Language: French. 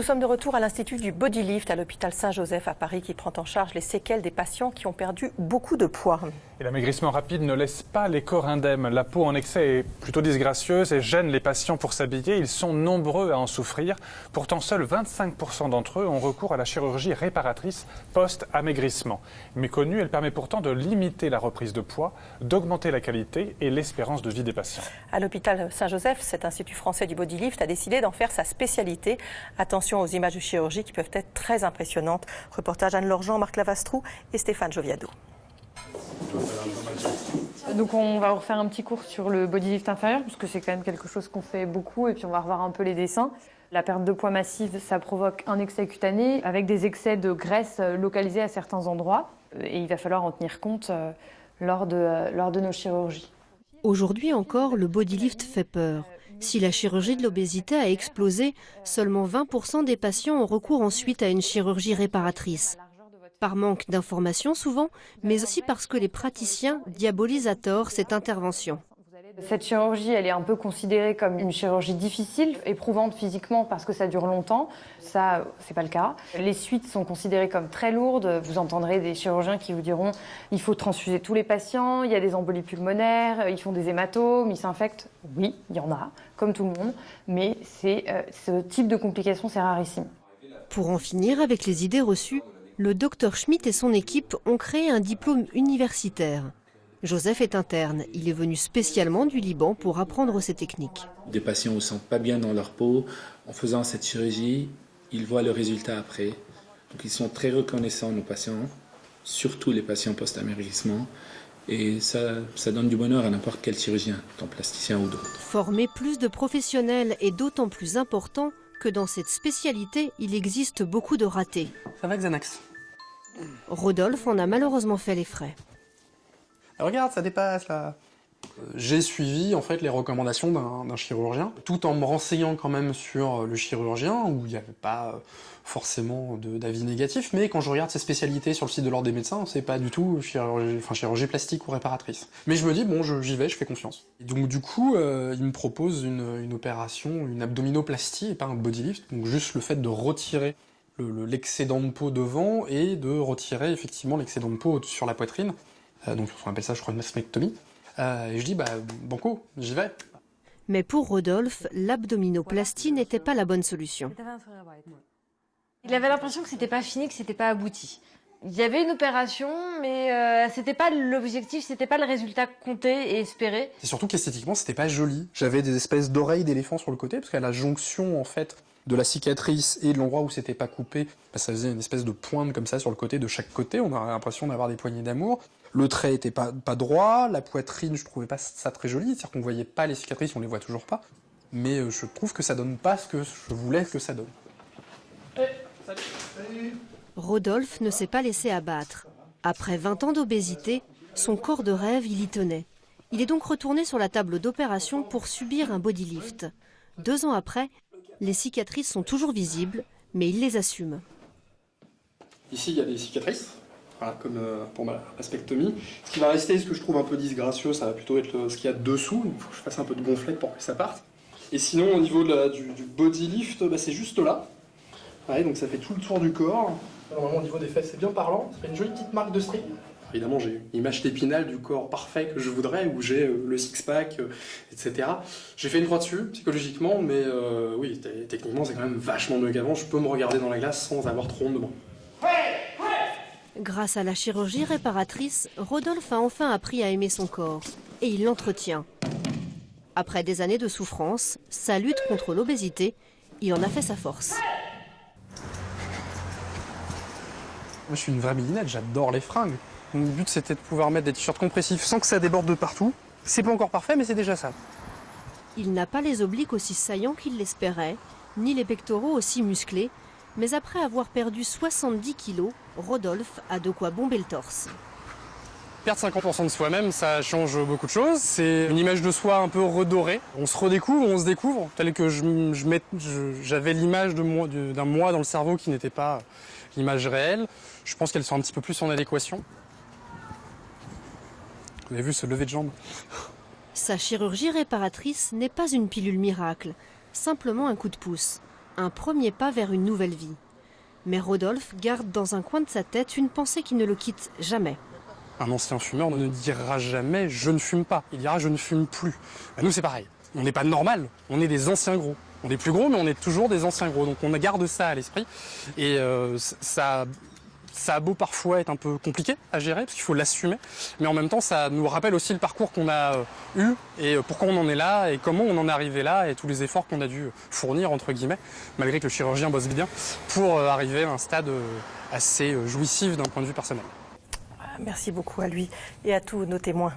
Nous sommes de retour à l'Institut du Bodylift à l'hôpital Saint-Joseph à Paris qui prend en charge les séquelles des patients qui ont perdu beaucoup de poids. Et l'amaigrissement rapide ne laisse pas les corps indemnes. La peau en excès est plutôt disgracieuse et gêne les patients pour s'habiller. Ils sont nombreux à en souffrir. Pourtant, seuls 25% d'entre eux ont recours à la chirurgie réparatrice post-amaigrissement. Méconnue, elle permet pourtant de limiter la reprise de poids, d'augmenter la qualité et l'espérance de vie des patients. À l'hôpital Saint-Joseph, cet institut français du bodylift a décidé d'en faire sa spécialité. Attention aux images de chirurgie qui peuvent être très impressionnantes. Reportage Anne-Laure Jean, Marc Lavastrou et Stéphane Joviado. Donc on va refaire un petit cours sur le bodylift inférieur, parce que c'est quand même quelque chose qu'on fait beaucoup, et puis on va revoir un peu les dessins. La perte de poids massive, ça provoque un excès cutané, avec des excès de graisse localisés à certains endroits, et il va falloir en tenir compte lors de nos chirurgies. Aujourd'hui encore, le bodylift fait peur. Si la chirurgie de l'obésité a explosé, seulement 20% des patients ont recours ensuite à une chirurgie réparatrice. Par manque d'informations souvent, mais aussi parce que les praticiens diabolisent à tort cette intervention. Cette chirurgie, elle est un peu considérée comme une chirurgie difficile, éprouvante physiquement parce que ça dure longtemps. Ça, c'est pas le cas. Les suites sont considérées comme très lourdes. Vous entendrez des chirurgiens qui vous diront il faut transfuser tous les patients, il y a des embolies pulmonaires, ils font des hématomes, ils s'infectent. Oui, il y en a, comme tout le monde, mais ce type de complications, c'est rarissime. Pour en finir avec les idées reçues, le Dr Schmitt et son équipe ont créé un diplôme universitaire. Joseph est interne. Il est venu spécialement du Liban pour apprendre ces techniques. Des patients ne se sentent pas bien dans leur peau. En faisant cette chirurgie, ils voient le résultat après. Donc ils sont très reconnaissants, nos patients, surtout les patients post-amaigrissement. Et ça donne du bonheur à n'importe quel chirurgien, tant plasticien ou d'autre. Former plus de professionnels est d'autant plus important que dans cette spécialité, il existe beaucoup de ratés. Ça va, Xanax? Rodolphe en a malheureusement fait les frais. Regarde, ça dépasse là. J'ai suivi en fait les recommandations d'un chirurgien, tout en me renseignant quand même sur le chirurgien, où il n'y avait pas forcément d'avis négatif, mais quand je regarde ses spécialités sur le site de l'ordre des médecins, c'est pas du tout chirurgie plastique ou réparatrice. Mais je me dis, bon, j'y vais, je fais confiance. Et donc du coup, il me propose une opération, une abdominoplastie et pas un bodylift, donc juste le fait de retirer l'excédent de peau devant et de retirer effectivement l'excédent de peau sur la poitrine. Donc on appelle ça, je crois, une mastectomie. Et je dis, banco, j'y vais. Mais pour Rodolphe, l'abdominoplastie n'était pas la bonne solution. Il avait l'impression que c'était pas fini, que c'était pas abouti. Il y avait une opération, mais c'était pas l'objectif, c'était pas le résultat compté et espéré. Et surtout qu'esthétiquement, c'était pas joli. J'avais des espèces d'oreilles d'éléphant sur le côté, parce qu'à la jonction, en fait, de la cicatrice et de l'endroit où c'était pas coupé, ça faisait une espèce de pointe comme ça sur le côté, de chaque côté. On a l'impression d'avoir des poignées d'amour. Le trait était pas droit, la poitrine, je trouvais pas ça très joli, c'est-à-dire qu'on voyait pas les cicatrices, on les voit toujours pas. Mais je trouve que ça donne pas ce que je voulais que ça donne. Salut. Rodolphe ne s'est pas laissé abattre. Après 20 ans d'obésité, son corps de rêve, il y tenait. Il est donc retourné sur la table d'opération pour subir un bodylift. 2 ans après, les cicatrices sont toujours visibles, mais il les assume. Ici, il y a des cicatrices. Voilà, comme pour ma mastectomie. Ce qui va rester, ce que je trouve un peu disgracieux, ça va plutôt être ce qu'il y a dessous. Il faut que je fasse un peu de gonflette pour que ça parte. Et sinon, au niveau du bodylift, c'est juste là. Ouais, donc ça fait tout le tour du corps. Normalement, au niveau des fesses, c'est bien parlant. Ça fait une jolie petite marque de string. Évidemment, j'ai une image d'épinal du corps parfait que je voudrais, où j'ai le six-pack, etc. J'ai fait une croix dessus, psychologiquement, mais oui, techniquement, c'est quand même vachement mieux qu'avant. Je peux me regarder dans la glace sans avoir trop honte de moi. Grâce à la chirurgie réparatrice, Rodolphe a enfin appris à aimer son corps. Et il l'entretient. Après des années de souffrance, sa lutte contre l'obésité, il en a fait sa force. Moi, je suis une vraie midinette, j'adore les fringues. Mon but, c'était de pouvoir mettre des t-shirts compressifs sans que ça déborde de partout. C'est pas encore parfait, mais c'est déjà ça. Il n'a pas les obliques aussi saillants qu'il l'espérait, ni les pectoraux aussi musclés. Mais après avoir perdu 70 kilos, Rodolphe a de quoi bomber le torse. Perdre 50% de soi-même, ça change beaucoup de choses. C'est une image de soi un peu redorée. On se redécouvre, on se découvre, tel que j'avais l'image d'un moi dans le cerveau qui n'était pas l'image réelle. Je pense qu'elles sont un petit peu plus en adéquation. Vous avez vu ce lever de jambe? Sa chirurgie réparatrice n'est pas une pilule miracle, simplement un coup de pouce. un premier pas vers une nouvelle vie. Mais Rodolphe garde dans un coin de sa tête une pensée qui ne le quitte jamais. Un ancien fumeur ne dira jamais « je ne fume pas », il dira « je ne fume plus ». Nous c'est pareil, on n'est pas normal, on est des anciens gros. On est plus gros mais on est toujours des anciens gros, donc on garde ça à l'esprit. Et ça a beau parfois être un peu compliqué à gérer, parce qu'il faut l'assumer, mais en même temps ça nous rappelle aussi le parcours qu'on a eu, et pourquoi on en est là, et comment on en est arrivé là, et tous les efforts qu'on a dû fournir, entre guillemets, malgré que le chirurgien bosse bien, pour arriver à un stade assez jouissif d'un point de vue personnel. Merci beaucoup à lui et à tous nos témoins.